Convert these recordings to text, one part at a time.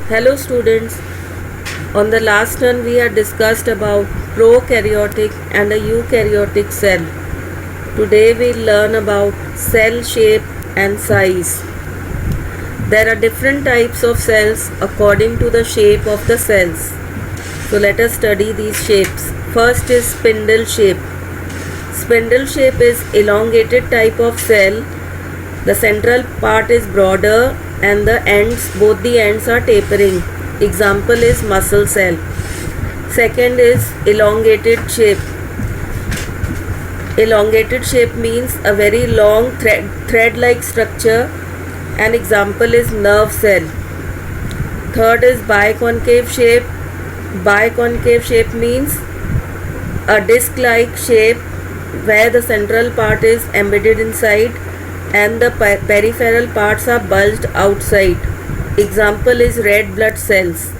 Hello students, on the last turn we had discussed about prokaryotic and a eukaryotic cell. Today we'll learn about cell shape and size. There are different types of cells according to the shape of the cells. So let us study these shapes. First is spindle shape. Spindle shape is elongated type of cell. The central part is broader and both the ends are tapering. Example is muscle cell. Second is elongated shape. Elongated shape means a very long thread-like structure. An example is nerve cell. Third is biconcave shape. Biconcave shape means a disc-like shape where the central part is embedded inside and the peripheral parts are bulged outside. Example is red blood cells.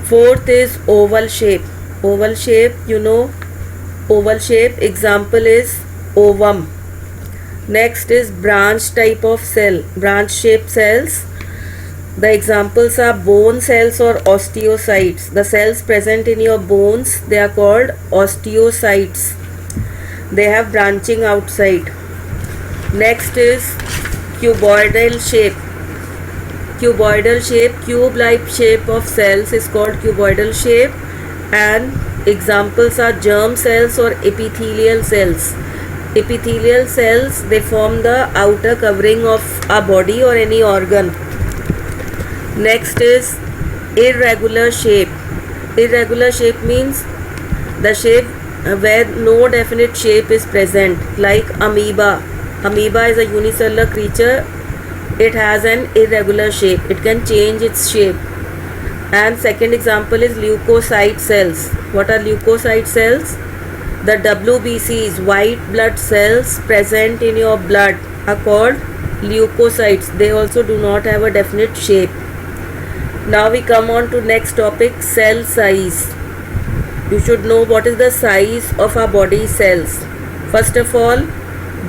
Fourth is oval shape. Oval shape, oval shape. Example is ovum. Next is branch type of cell. Branch shaped cells. The examples are bone cells or osteocytes. The cells present in your bones, they are called osteocytes. They have branching outside. Next is cuboidal shape. Cuboidal shape, cube-like shape of cells is called cuboidal shape, and examples are germ cells or epithelial cells. Epithelial cells, they form the outer covering of our body or any organ. Next is irregular shape. Irregular shape means the shape where no definite shape is present, like amoeba. Amoeba is a unicellular creature. It has an irregular shape. It can change its shape. And second example is leukocyte cells. What are leukocyte cells? The WBCs, white blood cells present in your blood, are called leukocytes. They also do not have a definite shape. Now we come on to next topic, cell size. You should know what is the size of our body cells. First of all,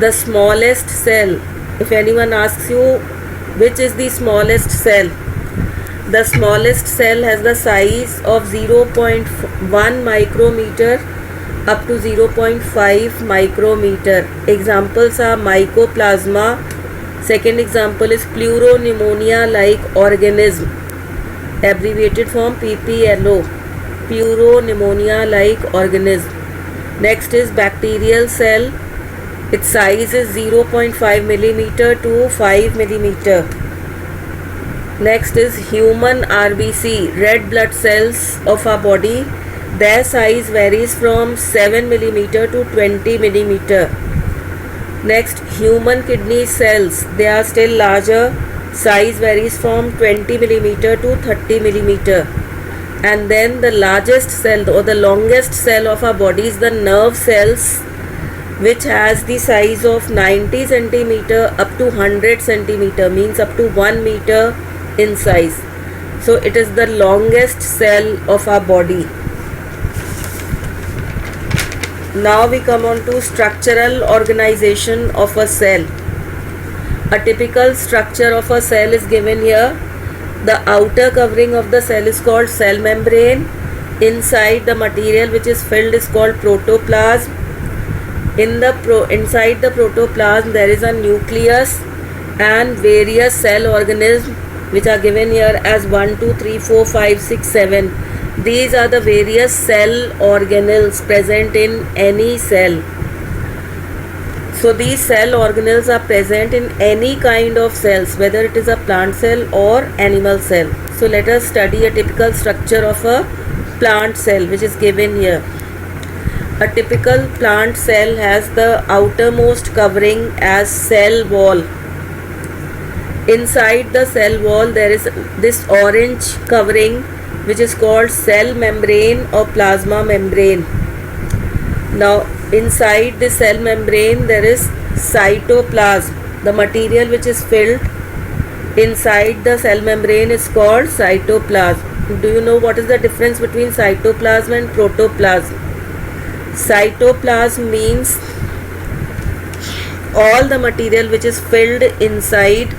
the smallest cell. If anyone asks you which is the smallest cell, the smallest cell has the size of 0.1 micrometer up to 0.5 micrometer. Examples are mycoplasma. Second example is pleuropneumonia-like organism, abbreviated form PPLO, pleuropneumonia-like organism. Next is bacterial cell. Its size is 0.5 millimeter to 5 millimeter. Next is human RBC, red blood cells of our body. Their size varies from 7 millimeter to 20 millimeter. Next, human kidney cells. They are still larger. Size varies from 20 millimeter to 30 millimeter. And then the largest cell or the longest cell of our body is the nerve cells, which has the size of 90 centimeter up to 100 centimeter, means up to 1 meter in size. So it is the longest cell of our body. Now we come on to structural organization of a cell. A typical structure of a cell is given here. The outer covering of the cell is called cell membrane. Inside, the material which is filled is called protoplasm. Inside the protoplasm there is a nucleus and various cell organisms which are given here as 1, 2, 3, 4, 5, 6, 7. These are the various cell organelles present in any cell. So these cell organelles are present in any kind of cells, whether it is a plant cell or animal cell. So let us study a typical structure of a plant cell which is given here. A typical plant cell has the outermost covering as cell wall. Inside the cell wall there is this orange covering which is called cell membrane or plasma membrane. Now inside the cell membrane there is cytoplasm. The material which is filled inside the cell membrane is called cytoplasm. Do you know what is the difference between cytoplasm and protoplasm? Cytoplasm means all the material which is filled inside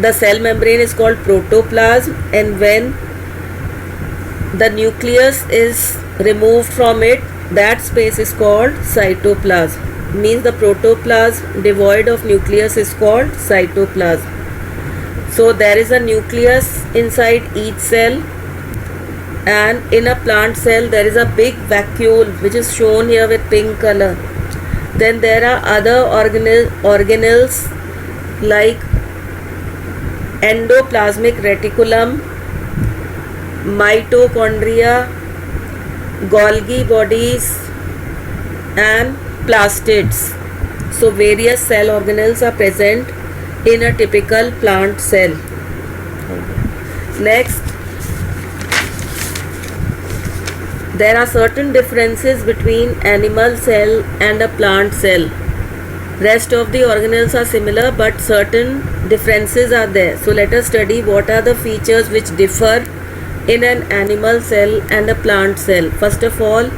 the cell membrane is called protoplasm, and when the nucleus is removed from it, that space is called cytoplasm. Means the protoplasm devoid of nucleus is called cytoplasm. So there is a nucleus inside each cell, and in a plant cell there is a big vacuole which is shown here with pink color. Then there are other organelles like endoplasmic reticulum, mitochondria, Golgi bodies, and plastids. So various cell organelles are present in a typical plant cell. Next, there are certain differences between animal cell and a plant cell. Rest of the organelles are similar, but certain differences are there. So let us study what are the features which differ in an animal cell and a plant cell. First of all,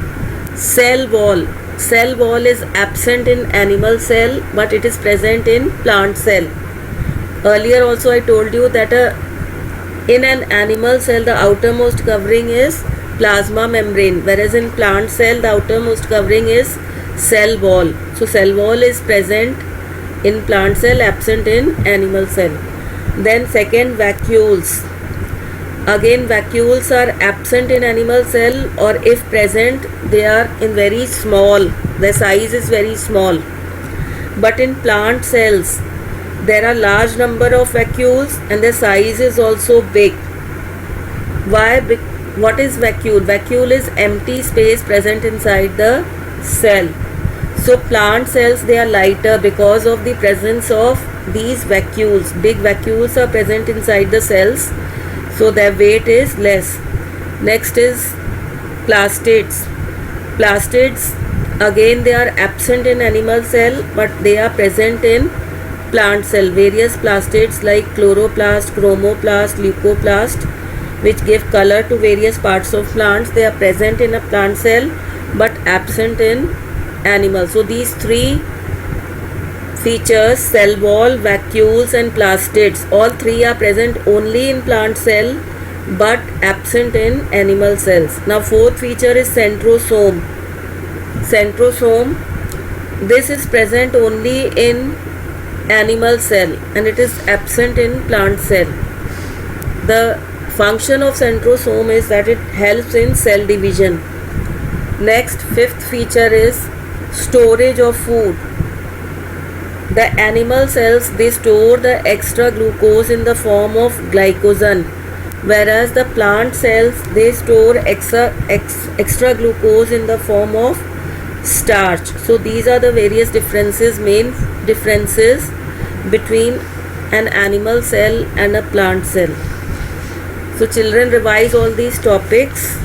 cell wall. Cell wall is absent in animal cell, but it is present in plant cell. Earlier also I told you that in an animal cell the outermost covering is plasma membrane, whereas in plant cell the outermost covering is cell wall. So cell wall is present in plant cell, absent in animal cell. Then second, vacuoles. Again, vacuoles are absent in animal cell, or if present they are in very small, the size is very small. But in plant cells there are large number of vacuoles and the size is also big. Why? What is vacuole? Vacuole is empty space present inside the cell. So plant cells, they are lighter because of the presence of these vacuoles. Big vacuoles are present inside the cells, so their weight is less. Next is plastids. Plastids, again they are absent in animal cell, but they are present in plant cell. Various plastids like chloroplast, chromoplast, leucoplast, which give color to various parts of plants, they are present in a plant cell but absent in animal. So these three features, cell wall, vacuoles and plastids, all three are present only in plant cell but absent in animal cells. Now fourth feature is centrosome. Centrosome, this is present only in animal cell and it is absent in plant cell. The function of centrosome is that it helps in cell division. Next, fifth feature is storage of food. The animal cells, they store the extra glucose in the form of glycogen, whereas the plant cells, they store extra glucose in the form of starch. So these are the various differences, main differences between an animal cell and a plant cell. So children, revise all these topics.